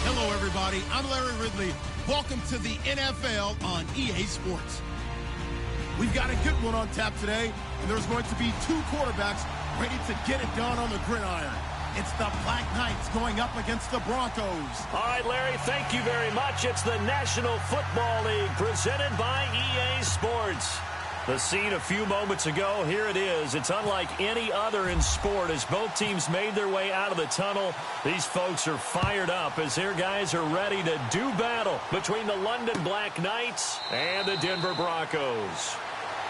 Hello, everybody. I'm Larry Ridley. Welcome to the NFL on EA Sports. We've got a good one on tap today, and there's going to be two quarterbacks ready to get it done on the gridiron. It's the Black Knights going up against the Broncos. All right, Larry, thank you very much. It's the National Football League presented by EA Sports. The scene a few moments ago, here it is. It's unlike any other in sport as both teams made their way out of the tunnel. These folks are fired up as their guys are ready to do battle between the London Black Knights and the Denver Broncos.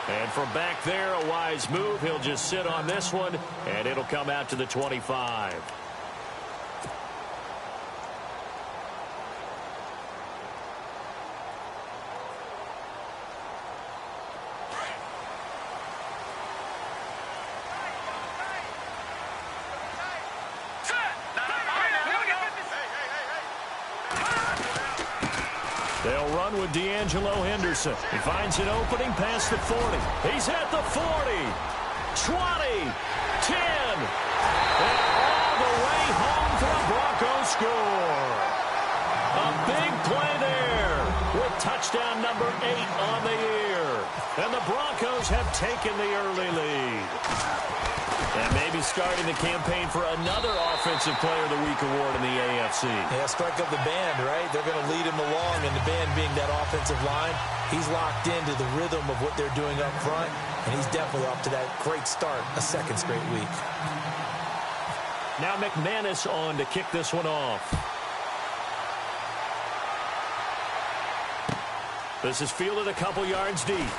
And from back there, a wise move. He'll just sit on this one, and it'll come out to the 25. They'll run with D'Angelo Henderson. He finds an opening past the 40. He's at the 40, 20, 10, and all the way home for a Broncos score. A big play there with touchdown number 8 on the year. And the Broncos have taken the early lead. And maybe starting the campaign for another Offensive Player of the Week award in the AFC. Yeah, strike up the band, right? They're going to lead him along, and the band being that offensive line, he's locked into the rhythm of what they're doing up front, and he's definitely off to that great start, a second straight week. Now McManus on to kick this one off. This is fielded a couple yards deep.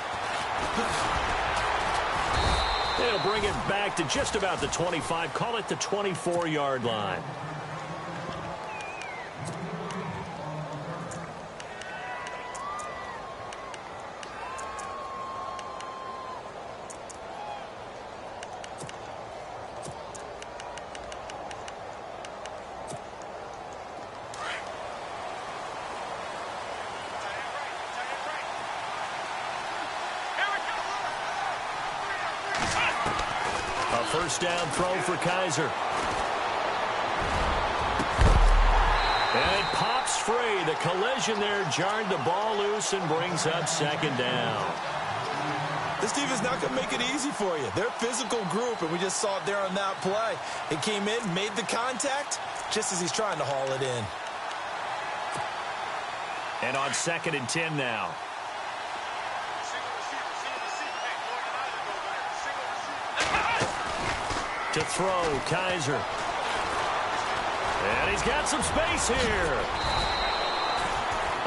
They'll bring it back to just about the 25. Call it the 24-yard line. First down throw for Kaiser. And it pops free. The collision there jarred the ball loose and brings up second down. This defense not going to make it easy for you. They're a physical group, and we just saw it there on that play. It came in, made the contact, just as he's trying to haul it in. And on 2nd and 10 now. To throw, Kaiser. And he's got some space here.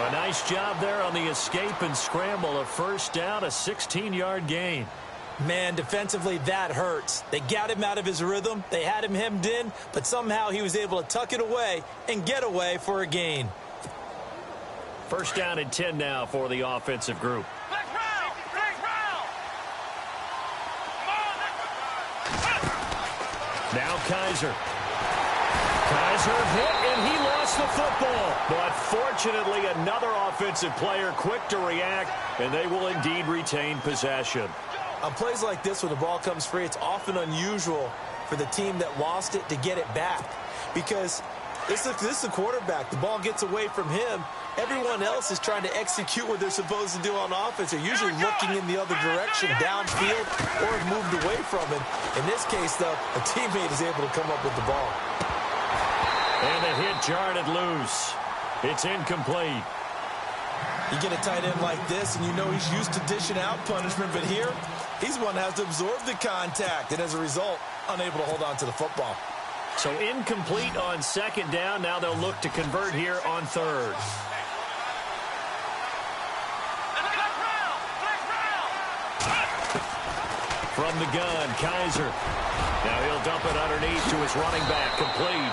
A nice job there on the escape and scramble. A first down, a 16-yard gain. Man, defensively, that hurts. They got him out of his rhythm. They had him hemmed in, but somehow he was able to tuck it away and get away for a gain. First down and 10 now for the offensive group. Now Kaiser. Kaiser hit, and he lost the football. But fortunately, another offensive player quick to react, and they will indeed retain possession. On plays like this, when the ball comes free, it's often unusual for the team that lost it to get it back. Because this is a quarterback. The ball gets away from him. Everyone else is trying to execute what they're supposed to do on offense. They're usually looking in the other direction, downfield, or have moved away from it. In this case, though, a teammate is able to come up with the ball. And the hit jarred it loose. It's incomplete. You get a tight end like this, and you know he's used to dishing out punishment, but here, he's one that has to absorb the contact, and as a result, unable to hold on to the football. So incomplete on 2nd down. Now they'll look to convert here on 3rd. From the gun, Kaiser. Now he'll dump it underneath to his running back, complete.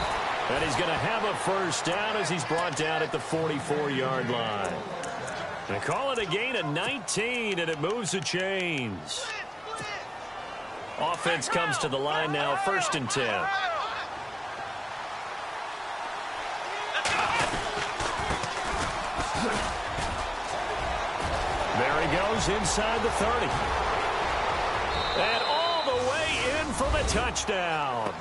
And he's going to have a first down as he's brought down at the 44-yard line. They call it a gain of 19, and it moves the chains. Offense comes to the line now, 1st and 10. There he goes inside the 30. And all the way in for the touchdown.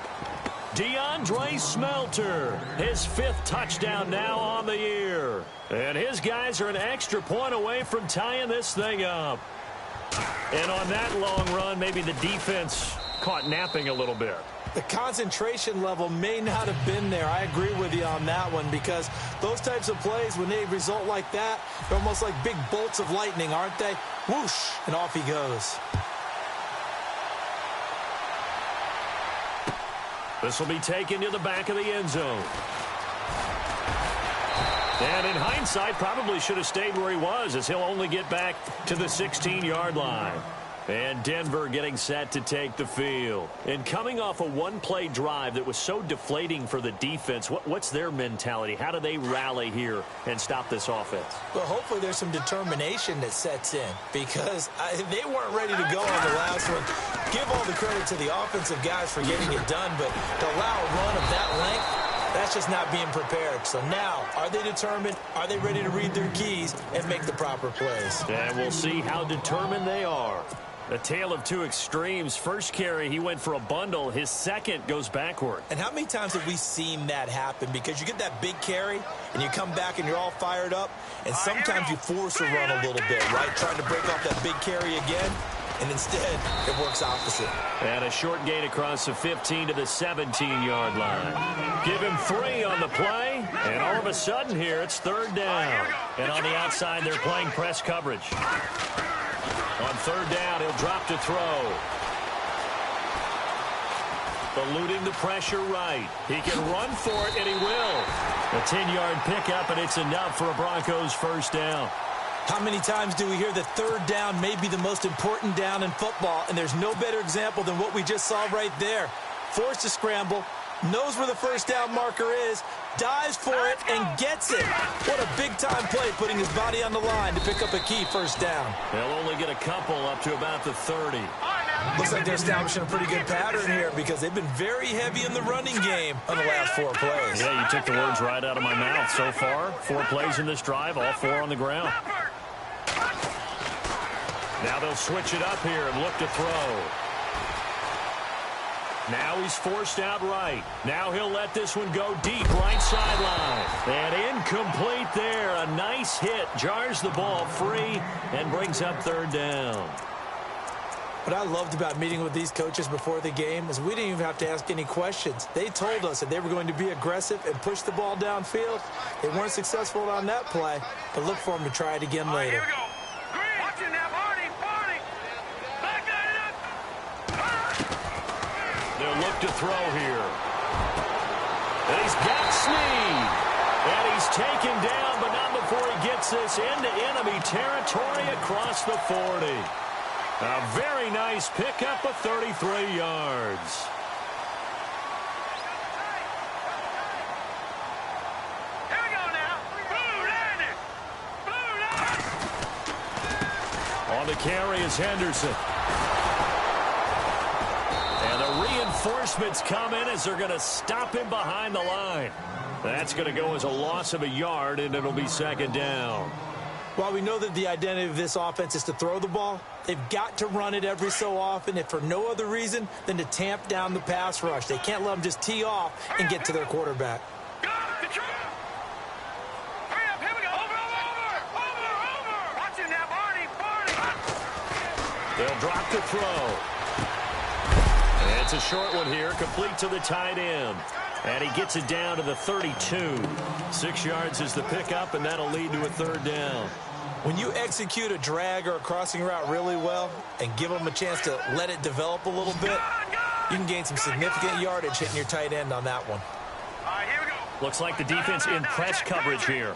DeAndre Smelter, his 5th touchdown now on the year. And his guys are an extra point away from tying this thing up. And on that long run, maybe the defense caught napping a little bit. The concentration level may not have been there. I agree with you on that one, because those types of plays, when they result like that, they're almost like big bolts of lightning, aren't they? Whoosh, and off he goes. This will be taken to the back of the end zone. And in hindsight, probably should have stayed where he was, as he'll only get back to the 16-yard line. And Denver getting set to take the field. And coming off a one-play drive that was so deflating for the defense, what's their mentality? How do they rally here and stop this offense? Well, hopefully there's some determination that sets in, because they weren't ready to go on the last one. Give all the credit to the offensive guys for getting it done, but to allow a run of that length, that's just not being prepared. So now, are they determined? Are they ready to read their keys and make the proper plays? And we'll see how determined they are. A tale of two extremes. First carry, he went for a bundle. His second goes backward. And how many times have we seen that happen? Because you get that big carry, and you come back and you're all fired up, and sometimes you force a run a little bit, right? Trying to break off that big carry again, and instead, it works opposite. And a short gain across the 15 to the 17-yard line. Give him 3 on the play, and all of a sudden here, it's 3rd down. And on the outside, they're playing press coverage. On 3rd down, he'll drop to throw. Eluding the pressure right. He can run for it, and he will. A 10-yard pickup, and it's enough for a Broncos 1st down. How many times do we hear that 3rd down may be the most important down in football, and there's no better example than what we just saw right there. Forced to scramble, knows where the 1st down marker is, dives for it, and gets it. What a big-time play, putting his body on the line to pick up a key 1st down. They'll only get a couple up to about the 30. Looks like they're establishing a pretty good pattern here, because they've been very heavy in the running game on the last 4 plays. Yeah, you took the words right out of my mouth. So far, 4 plays in this drive, all 4 on the ground. Now they'll switch it up here and look to throw. Now he's forced out right. Now he'll let this one go deep, right sideline. And incomplete there. A nice hit. Jars the ball free and brings up 3rd down. What I loved about meeting with these coaches before the game is we didn't even have to ask any questions. They told us that they were going to be aggressive and push the ball downfield. They weren't successful on that play, but look for them to try it again later. They'll look to throw here. And he's got Snead. And he's taken down, but not before he gets this into enemy territory across the 40. A very nice pickup of 33 yards. Here we go now. On the carry is Henderson. And the reinforcements come in as they're going to stop him behind the line. That's going to go as a loss of a yard, and it'll be 2nd down. While we know that the identity of this offense is to throw the ball, they've got to run it every so often, if for no other reason than to tamp down the pass rush. They can't let them just tee off and get to their quarterback. They'll drop the throw. And it's a short one here, complete to the tight end. And he gets it down to the 32. 6 yards is the pickup, and that'll lead to a 3rd down. When you execute a drag or a crossing route really well and give them a chance to let it develop a little bit, you can gain some significant yardage hitting your tight end on that one. Looks like the defense in press coverage here.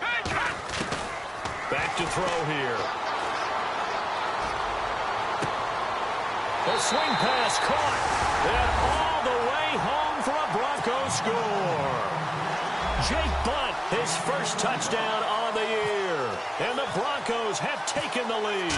Back to throw here. The swing pass caught. And all the way home for a Broncos score. Jake Butt, his 1st touchdown on the year. And the Broncos have taken the lead.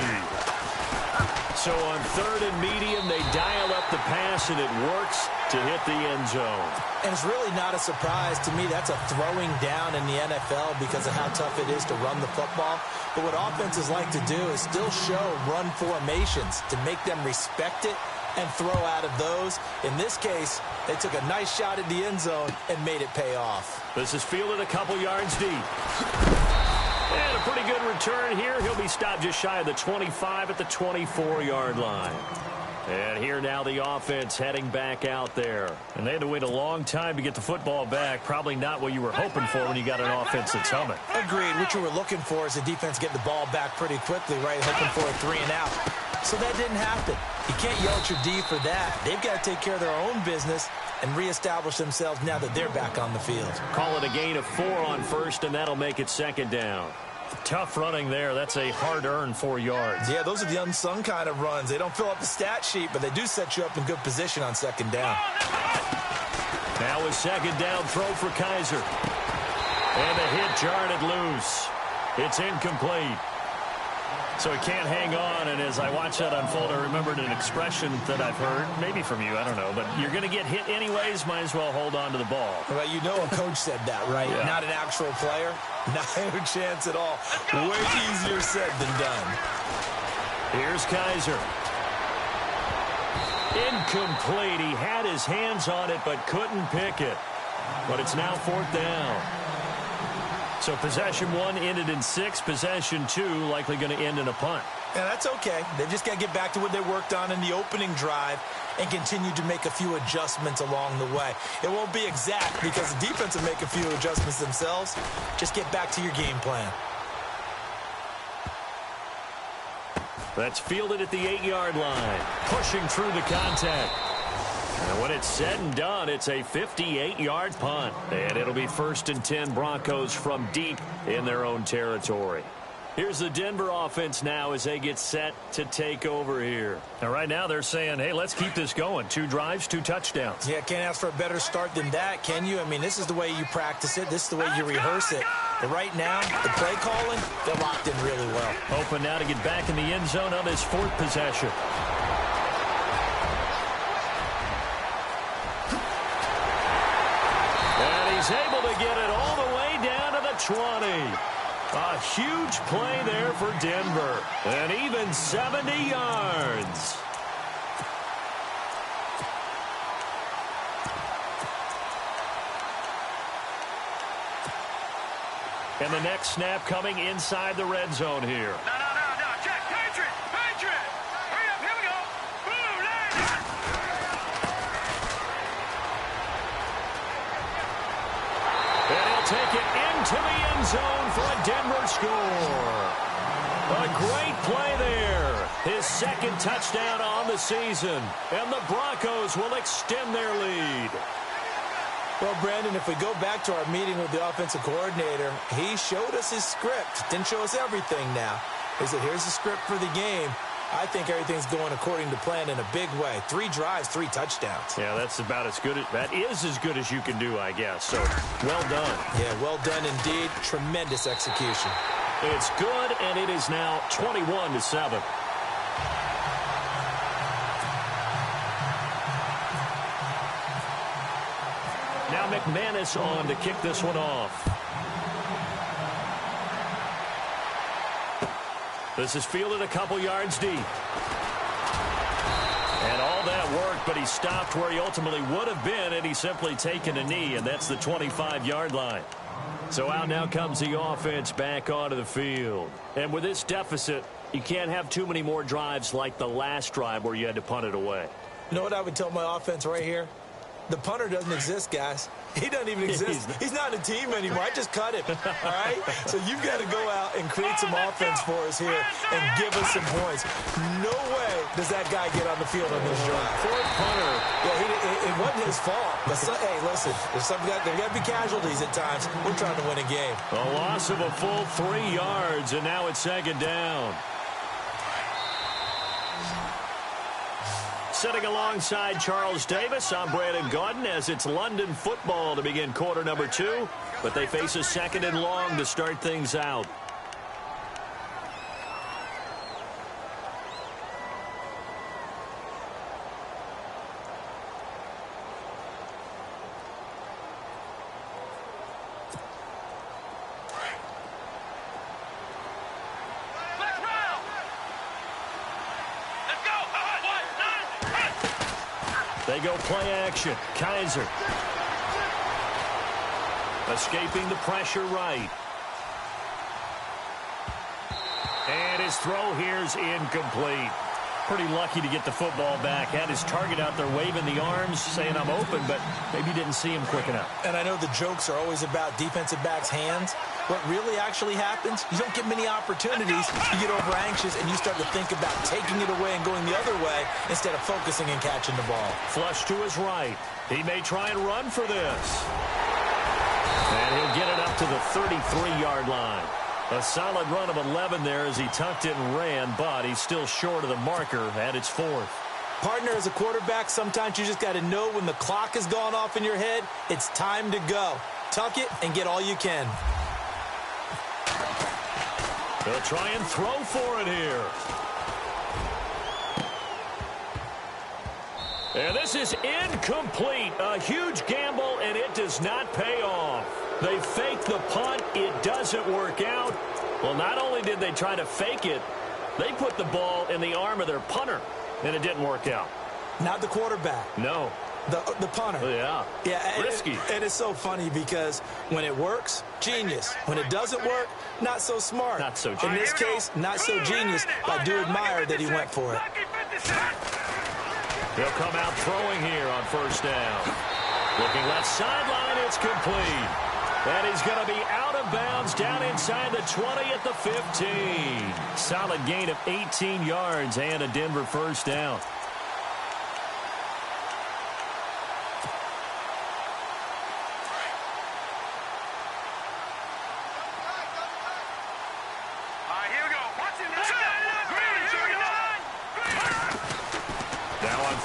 So on 3rd and medium, they dial up the pass, and it works to hit the end zone. And it's really not a surprise to me. That's a throwing down in the NFL because of how tough it is to run the football. But what offenses like to do is still show run formations to make them respect it and throw out of those. In this case, they took a nice shot at the end zone and made it pay off. This is fielded a couple yards deep. And a pretty good return here. He'll be stopped just shy of the 25 at the 24-yard line. And here now the offense heading back out there. And they had to wait a long time to get the football back. Probably not what you were hoping for when you got an offense that's humming. Agreed. What you were looking for is the defense getting the ball back pretty quickly, right? Hoping for a 3 and out. So that didn't happen. You can't yell at your D for that. They've got to take care of their own business and reestablish themselves now that they're back on the field. Call it a gain of 4 on first, and that'll make it 2nd down. Tough running there. That's a hard-earned 4 yards. Yeah, those are the unsung kind of runs. They don't fill up the stat sheet, but they do set you up in good position on 2nd down. Now a 2nd down throw for Kaiser. And the hit jarred it loose. It's incomplete. So he can't hang on, and as I watch that unfold, I remembered an expression that I've heard, maybe from you, I don't know, but you're going to get hit anyways, might as well hold on to the ball. Well, you know a coach said that, right? Yeah. Not an actual player. Not a chance at all. Way easier said than done. Here's Kaiser. Incomplete. He had his hands on it, but couldn't pick it. But it's now 4th down. So possession 1 ended in 6. Possession 2 likely going to end in a punt. Yeah, that's okay. They've just got to get back to what they worked on in the opening drive and continue to make a few adjustments along the way. It won't be exact because the defense will make a few adjustments themselves. Just get back to your game plan. That's fielded at the 8-yard line. Pushing through the contact. And when it's said and done, it's a 58-yard punt. And it'll be 1st and 10 Broncos from deep in their own territory. Here's the Denver offense now as they get set to take over here. And right now they're saying, hey, let's keep this going. 2 drives, 2 touchdowns. Yeah, can't ask for a better start than that, can you? I mean, this is the way you practice it. This is the way you rehearse it. But right now, the play calling, they're locked in really well. Hoping now to get back in the end zone on his 4th possession. He's able to get it all the way down to the 20. A huge play there for Denver. And even 70 yards. And the next snap coming inside the red zone here. No. Check. Patriot. Hurry up. Here we go. Boom. And he'll take it into the end zone for a Denver score. A great play there. His 2nd touchdown on the season. And the Broncos will extend their lead. Well, Brandon, if we go back to our meeting with the offensive coordinator, he showed us his script. Didn't show us everything now. He said, here's the script for the game. I think everything's going according to plan in a big way. 3 drives, 3 touchdowns. Yeah, that's about as good. That is as good as you can do, I guess. So, well done. Yeah, well done indeed. Tremendous execution. It's good, and it is now 21-7. Now McManus on to kick this one off. This is fielded a couple yards deep. And all that worked, but he stopped where he ultimately would have been had he simply taken a knee, and that's the 25-yard line. So out now comes the offense back onto the field. And with this deficit, you can't have too many more drives like the last drive where you had to punt it away. You know what I would tell my offense right here? The punter doesn't exist, guys. He doesn't even exist. He's not a team anymore. I just cut him, all right? So you've got to go out and create some offense for us here and give us some points. No way does that guy get on the field on this drive. Poor punter. Yeah, it wasn't his fault. But, hey, listen, there's got to be casualties at times. We're trying to win a game. A loss of a full 3 yards, and now it's 2nd down. Sitting alongside Charles Davis, I'm Brandon Gaudin as it's London football to begin quarter number 2. But they face a 2nd and long to start things out. They go play action. Kaiser. Escaping the pressure right. And his throw here's incomplete. Pretty lucky to get the football back. Had his target out there waving the arms, saying I'm open, but maybe didn't see him quick enough. And I know the jokes are always about defensive backs' hands. What really actually happens, you don't get many opportunities. You get over anxious, and you start to think about taking it away and going the other way instead of focusing and catching the ball. Flush to his right. He may try and run for this. And he'll get it up to the 33-yard line. A solid run of 11 there as he tucked it and ran, but he's still short of the marker at its 4th. Partner, as a quarterback, sometimes you just got to know when the clock has gone off in your head, it's time to go. Tuck it and get all you can. They'll try and throw for it here. And this is incomplete. A huge gamble, and it does not pay off. They fake the punt. It doesn't work out. Well, not only did they try to fake it, they put the ball in the arm of their punter, and it didn't work out. Not the quarterback. No. The punter. Yeah. Yeah. Risky. It is so funny because when it works, genius. When it doesn't work, not so smart. Not so In this case, not so genius. I do admire that he went for it. He'll come out throwing here on first down. Looking left sideline, it's complete. And he's going to be out of bounds down inside the 20 at the 15. Solid gain of 18 yards and a Denver first down.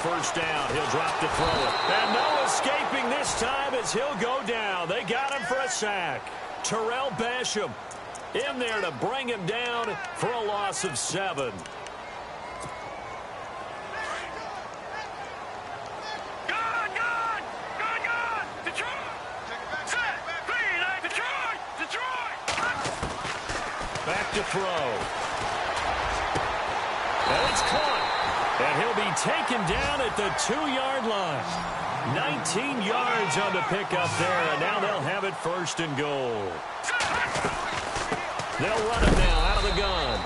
First down, he'll drop to throw it. And no escaping this time as he'll go down. They got him for a sack. Terrell Basham in there to bring him down for a loss of 7. Back to throw. And it's caught. And he'll be taken down at the 2-yard line. 19 yards on the pickup there, and now they'll have it first and goal. They'll run him now out of the gun.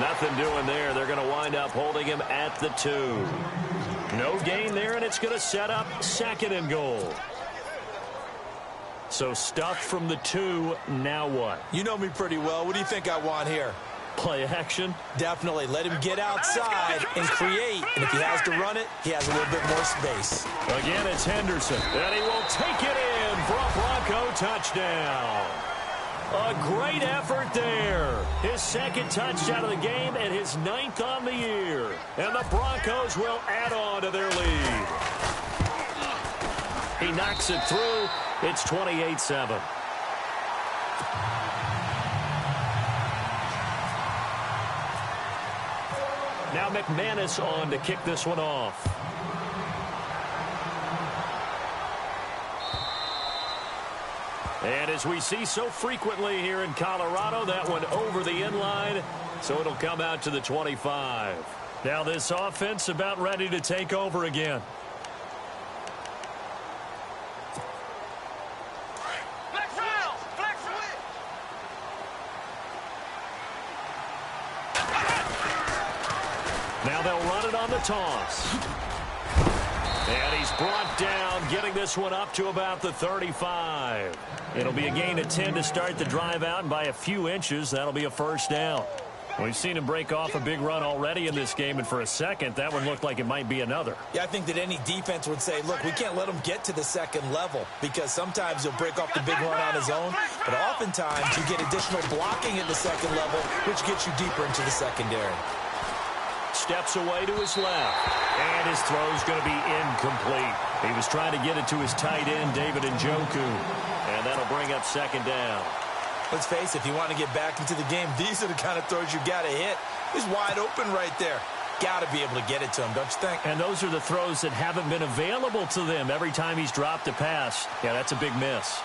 Nothing doing there. They're going to wind up holding him at the 2. No gain there, and it's going to set up 2nd and goal. So stuff from the 2, now what? You know me pretty well. What do you think I want here? Play action? Definitely. Let him get outside and create. And if he has to run it, he has a little bit more space. Again, it's Henderson. And he will take it in for a Bronco touchdown. A great effort there. His 2nd touchdown of the game and his 9th on the year. And the Broncos will add on to their lead. He knocks it through. It's 28-7. Now McManus on to kick this one off. And as we see so frequently here in Colorado, that one over the inline, so it'll come out to the 25. Now this offense about ready to take over again. Now they'll run it on the toss. And he's brought down, getting this one up to about the 35. It'll be a gain of 10 to start the drive out, and by a few inches, that'll be a first down. We've seen him break off a big run already in this game, and for a second, that one looked like it might be another. Yeah, I think that any defense would say, look, we can't let him get to the 2nd level, because sometimes he'll break off the big run on his own, but oftentimes you get additional blocking at the 2nd level, which gets you deeper into the secondary. Steps away to his left, and his throw's going to be incomplete. He was trying to get it to his tight end, David Njoku, and that'll bring up 2nd down. Let's face it, if you want to get back into the game, these are the kind of throws you got to hit. He's wide open right there. Got to be able to get it to him, don't you think? And those are the throws that haven't been available to them every time he's dropped a pass. Yeah, that's a big miss.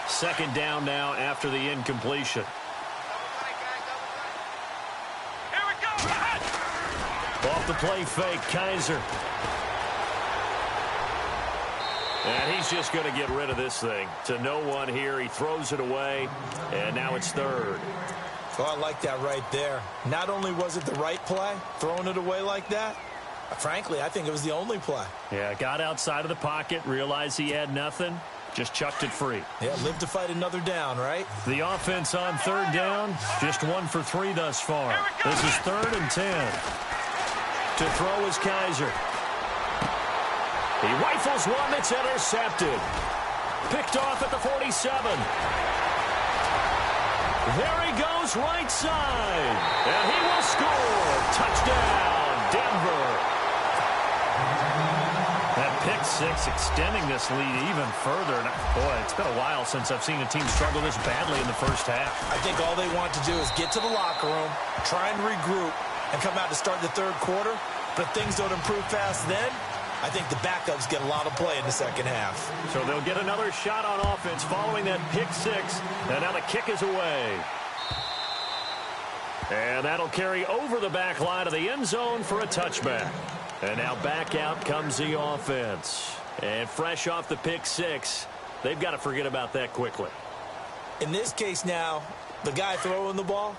Second down now after the incompletion. Off the play fake, Kaiser. And he's just going to get rid of this thing. To no one here. He throws it away, and now it's third. Oh, I like that right there. Not only was it the right play, throwing it away like that, frankly, I think it was the only play. Yeah, got outside of the pocket, realized he had nothing, just chucked it free. Yeah, live to fight another down, right? The offense on third down, just 1 for 3 thus far. This is 3rd and 10. To throw is Kaiser. He rifles one that's intercepted. Picked off at the 47. There he goes, right side. And he will score. Touchdown, Denver. That pick six extending this lead even further. And boy, it's been a while since I've seen a team struggle this badly in the first half. I think all they want to do is get to the locker room, try and regroup, and come out to start the third quarter. But if things don't improve fast then, I think the backups get a lot of play in the second half. So they'll get another shot on offense following that pick six. And now the kick is away. And that'll carry over the back line of the end zone for a touchback. And now back out comes the offense. And fresh off the pick six, they've got to forget about that quickly. In this case now, the guy throwing the ball,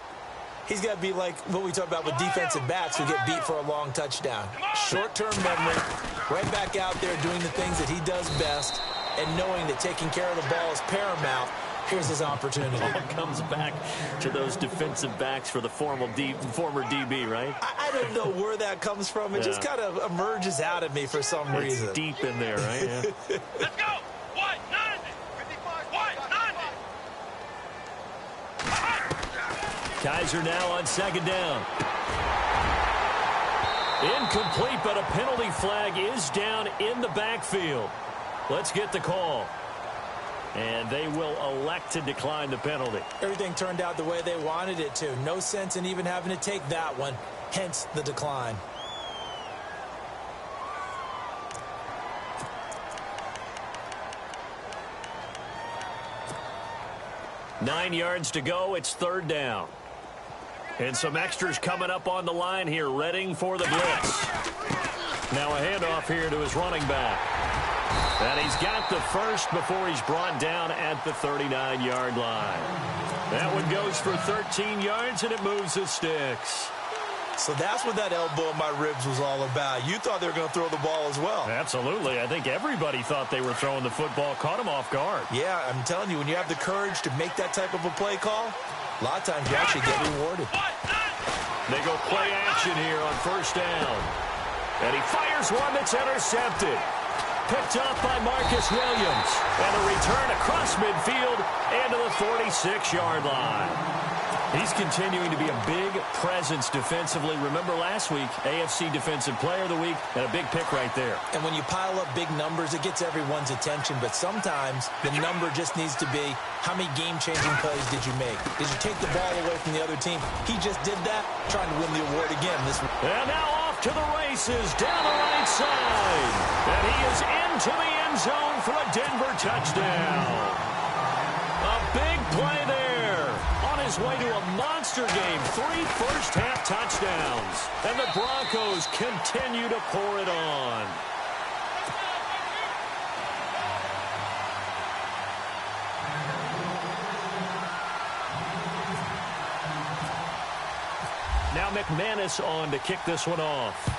he's got to be like what we talk about with defensive backs who get beat for a long touchdown. Short-term memory, right back out there doing the things that he does best, and knowing that taking care of the ball is paramount. Here's his opportunity. All comes back to those defensive backs for the former DB, right? I don't know where that comes from. It just kind of emerges out of me for some reason. It's deep in there, right? Yeah. Let's go. 190. 190. Kaiser now on second down. Incomplete, but a penalty flag is down in the backfield. Let's get the call. And they will elect to decline the penalty. Everything turned out the way they wanted it to. No sense in even having to take that one. Hence the decline. Nine yards to go. It's third down. And some extras coming up on the line here, readying for the blitz. Now a handoff here to his running back. And he's got the first before he's brought down at the 39-yard line. That one goes for 13 yards, and it moves the sticks. So that's what that elbow in my ribs was all about. You thought they were going to throw the ball as well. Absolutely. I think everybody thought they were throwing the football, caught him off guard. Yeah, I'm telling you, when you have the courage to make that type of a play call, a lot of times you actually get rewarded. They go play action here on first down. And he fires one that's intercepted. Picked off by Marcus Williams. And a return across midfield and to the 46-yard line. He's continuing to be a big presence defensively. Remember last week, AFC Defensive Player of the Week, and a big pick right there. And when you pile up big numbers, it gets everyone's attention. But sometimes the number just needs to be, how many game-changing plays did you make? Did you take the ball away from the other team? He just did that, trying to win the award again this week. And now off to the races, down the right side. And he is into the end zone for a Denver touchdown. A big play there. On his way to a monster game, 3 first-half touchdowns. And the Broncos continue to pour it on. Now McManus on to kick this one off.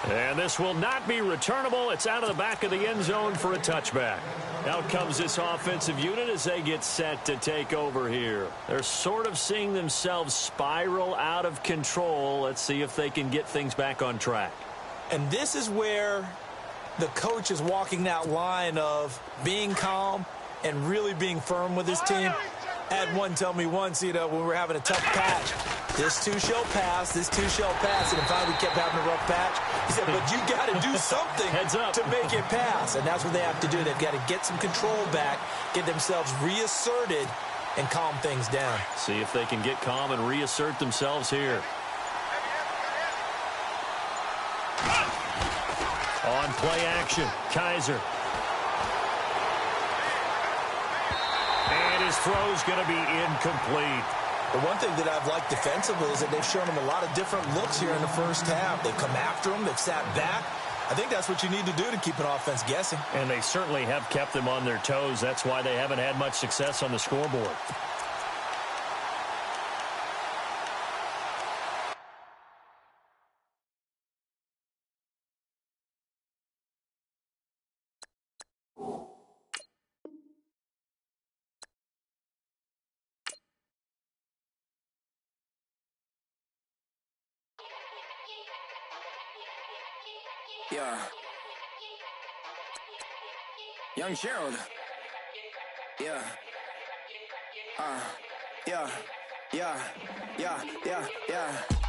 And this will not be returnable. It's out of the back of the end zone for a touchback. Out comes this offensive unit as they get set to take over here. They're sort of seeing themselves spiral out of control. Let's see if they can get things back on track. And this is where the coach is walking that line of being calm and really being firm with his team. Had one tell me once, when we were having a tough patch, this too shall pass, this too shall pass. And finally we kept having a rough patch. He said, but you got to do something to make it pass. And that's what they have to do. They've got to get some control back, get themselves reasserted, and calm things down. See if they can get calm and reassert themselves here. On play action, Kaiser. And his throw's going to be incomplete. The one thing that I've liked defensively is that they've shown them a lot of different looks here in the first half. They've come after them. They've sat back. I think that's what you need to do to keep an offense guessing. And they certainly have kept them on their toes. That's why they haven't had much success on the scoreboard. Yeah. Young Gerald. Yeah.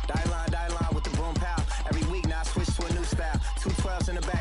Die line with the boom pow. Every week now I switch to a new style. 212s in the back.